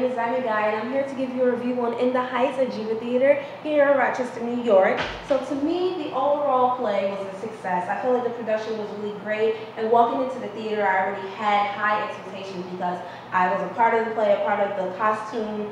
is Zami Guy, and I'm here to give you a review on In the Heights at Geva Theater here in Rochester, New York. So to me, the overall play was a success. I feel like the production was really great, and walking into the theater, I already had high expectations because I was a part of the play, a part of the costume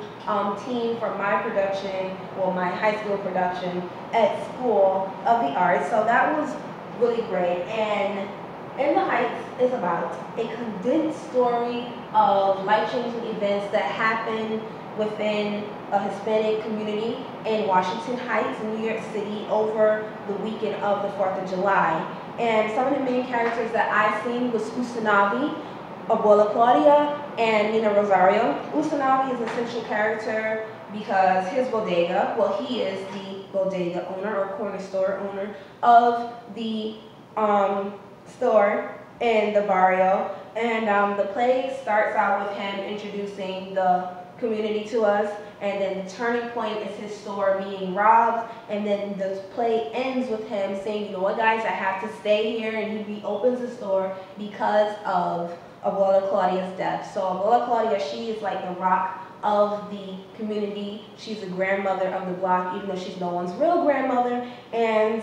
team for my production, well, my high school production at School of the Arts. So that was really great. And In the Heights is about a condensed story of life-changing events that happen within a Hispanic community in Washington Heights, New York City, over the weekend of the 4th of July. And some of the main characters that I seen was Usanavi, Abuela Claudia, and Nina Rosario. Usanavi is a central character because his bodega, well, he is the bodega owner or corner store owner of the store in the barrio, and the play starts out with him introducing the community to us, and then the turning point is his store being robbed, and then the play ends with him saying, you know what guys, I have to stay here, and he reopens the store because of Abuela Claudia's death. So Abuela Claudia, she is like the rock of the community. She's the grandmother of the block, even though she's no one's real grandmother, and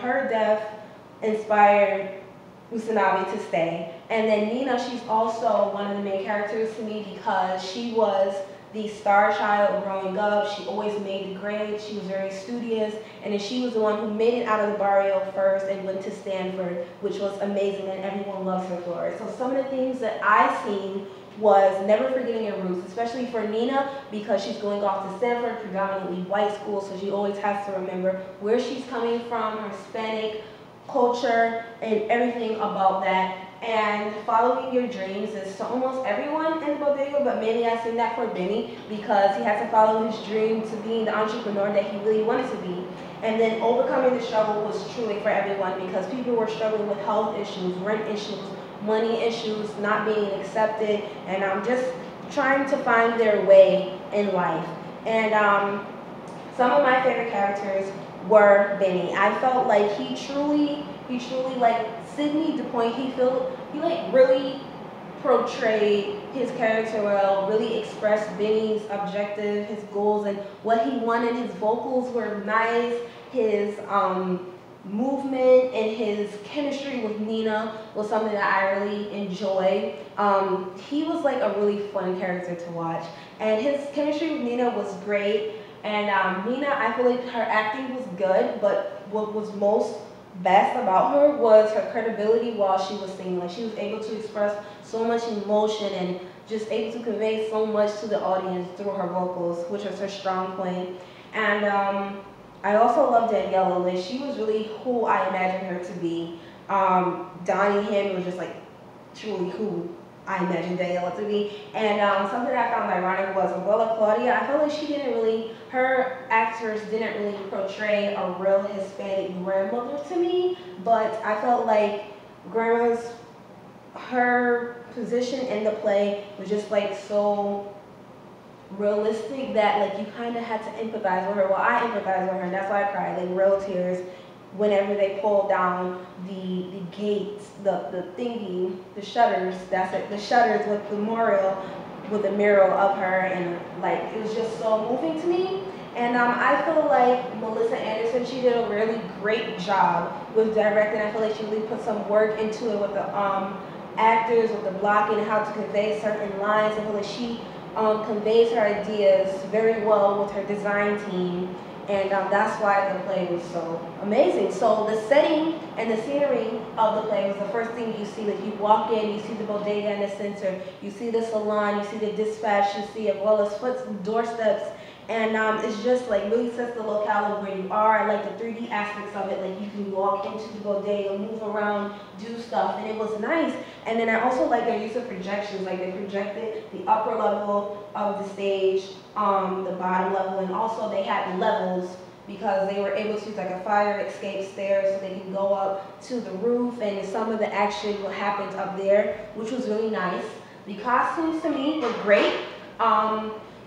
her death inspired Usanavi to stay. And then Nina, she's also one of the main characters to me because she was the star child growing up. She always made the grades. She was very studious, and then she was the one who made it out of the barrio first and went to Stanford, which was amazing, and everyone loves her for it. So some of the things that I seen was never forgetting your roots, especially for Nina because she's going off to Stanford, predominantly white school, so she always has to remember where she's coming from, her Hispanic culture, and everything about that. And following your dreams is to almost everyone in the bodega, but mainly I seen that for Benny because he had to follow his dream to being the entrepreneur that he really wanted to be. And then overcoming the struggle was truly for everyone because people were struggling with health issues, rent issues, money issues, not being accepted, and just trying to find their way in life. And some of my favorite characters were Benny. I felt like he truly like Sidney DuPoint, he like really portrayed his character well, really expressed Benny's objective, his goals, and what he wanted. His vocals were nice, his movement and his chemistry with Nina was something that I really enjoyed. He was like a really fun character to watch, and his chemistry with Nina was great. And Nina, I feel like her acting was good, but what was most best about her was her credibility while she was singing. Like, she was able to express so much emotion and just able to convey so much to the audience through her vocals, which was her strong point. And I also loved Daniela. Like, she was really who I imagined her to be. Donnie Ham was just like truly who I imagined Daniela to be. And something that I found ironic was Abuela Claudia. I felt like she didn't really, her actors didn't really portray a real Hispanic grandmother to me, but I felt like grandma's, her position in the play was just like so realistic that like you kind of had to empathize with her. Well, I empathize with her, and that's why I cried, like real tears whenever they pulled down the gates, the thingy, the shutters, that's it, the shutters with the mural of her, and like it was just so moving to me. And I feel like Melissa Anderson, she did a really great job with directing. I feel like she really put some work into it with the actors, with the blocking, and how to convey certain lines. I feel like she conveys her ideas very well with her design team. And that's why the play was so amazing. So the setting and the scenery of the play was the first thing you see. Like, you walk in, you see the bodega in the center, you see the salon, you see the dispatch, you see Abuela's doorsteps, and it's just like really sets the locale of where you are. I like the 3D aspects of it. Like, you can walk into the bodega, move around, do stuff, and it was nice. And then I also like their use of projections. Like, they projected the upper level of the stage, the bottom level, and also they had levels because they were able to use like a fire escape stairs so they can go up to the roof, and some of the action happened up there, which was really nice. The costumes to me were great.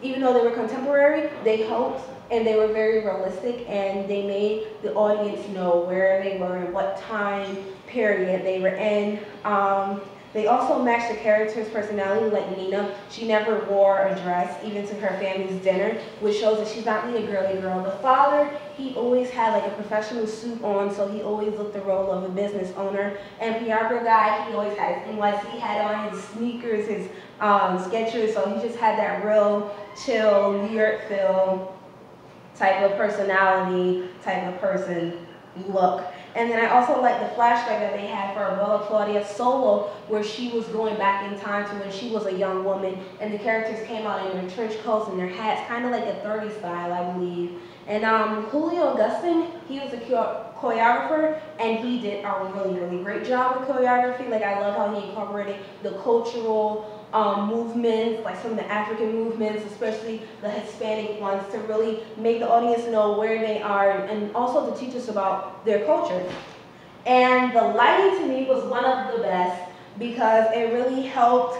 Even though they were contemporary, they helped, and they were very realistic, and they made the audience know where they were and what time period they were in. They also matched the character's personality, like Nina. She never wore a dress, even to her family's dinner, which shows that she's not really a girly girl. The father, he always had like a professional suit on, so he always looked the role of a business owner. And Piagro guy, he always had his NYC hat on, his sneakers, his Skechers, so he just had that real chill, New York feel type of personality, type of person look. And then I also like the flashback that they had for Bella Claudia solo, where she was going back in time to when she was a young woman, and the characters came out in their trench coats and their hats, kind of like a 30s style, I believe. And Julio Augustin, he was a choreographer, and he did a really, really great job with choreography. Like, I love how he incorporated the cultural movements, like some of the African movements, especially the Hispanic ones, to really make the audience know where they are and also to teach us about their culture. And the lighting to me was one of the best because it really helped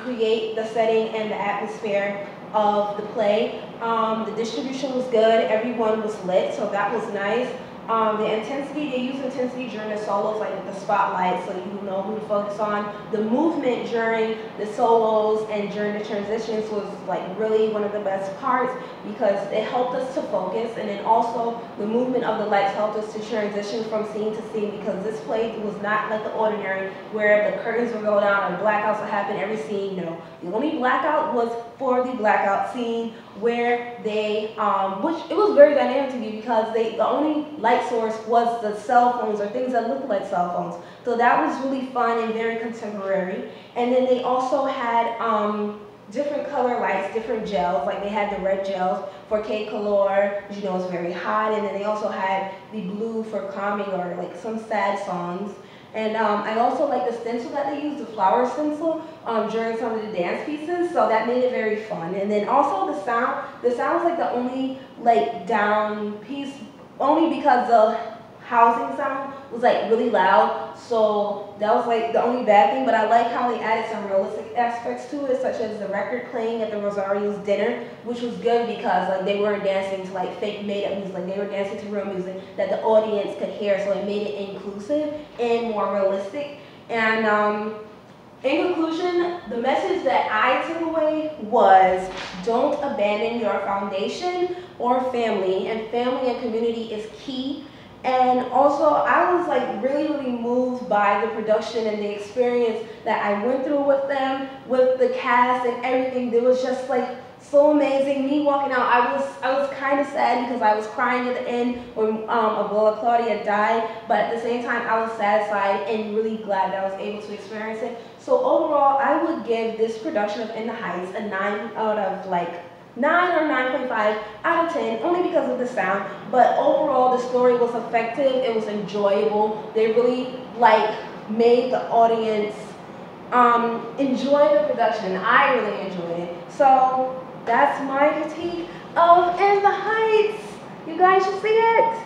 create the setting and the atmosphere of the play. The distribution was good, everyone was lit, so that was nice. The intensity, they use intensity during the solos, like with the spotlight, so you know who to focus on. The movement during the solos and during the transitions was like really one of the best parts because it helped us to focus, and then also the movement of the lights helped us to transition from scene to scene because this play was not like the ordinary where the curtains would go down and blackouts would happen every scene. No, the only blackout was for the blackout scene where they, which it was very dynamic to me because the only light source was the cell phones or things that looked like cell phones. So that was really fun and very contemporary. And then they also had different color lights, different gels, like they had the red gels for K Color, you know, it's very hot, and then they also had the blue for calming or like some sad songs. And I also like the stencil that they used, the flower stencil, during some of the dance pieces, so that made it very fun. And then also the sound was like the only like down piece, only because the housing sound was like really loud, so that was like the only bad thing, but I like how they added some realistic aspects to it, such as the record playing at the Rosario's dinner, which was good because like they weren't dancing to like fake made-up music, like they were dancing to real music that the audience could hear, so it made it inclusive and more realistic. And in conclusion, the message that I took away was don't abandon your foundation or family, and family and community is key. And also, I was like really, really moved by the production and the experience that I went through with them, with the cast and everything. It was just like so amazing. Me walking out, I was kind of sad because I was crying at the end when Abuela Claudia died, but at the same time, I was satisfied and really glad that I was able to experience it. So overall, I would give this production of In the Heights a 9 out of like 9 or 9.5 out of 10, only because of the sound. But overall, the story was effective. It was enjoyable. They really like made the audience enjoy the production. I really enjoyed it. So that's my critique of In the Heights. You guys should see it.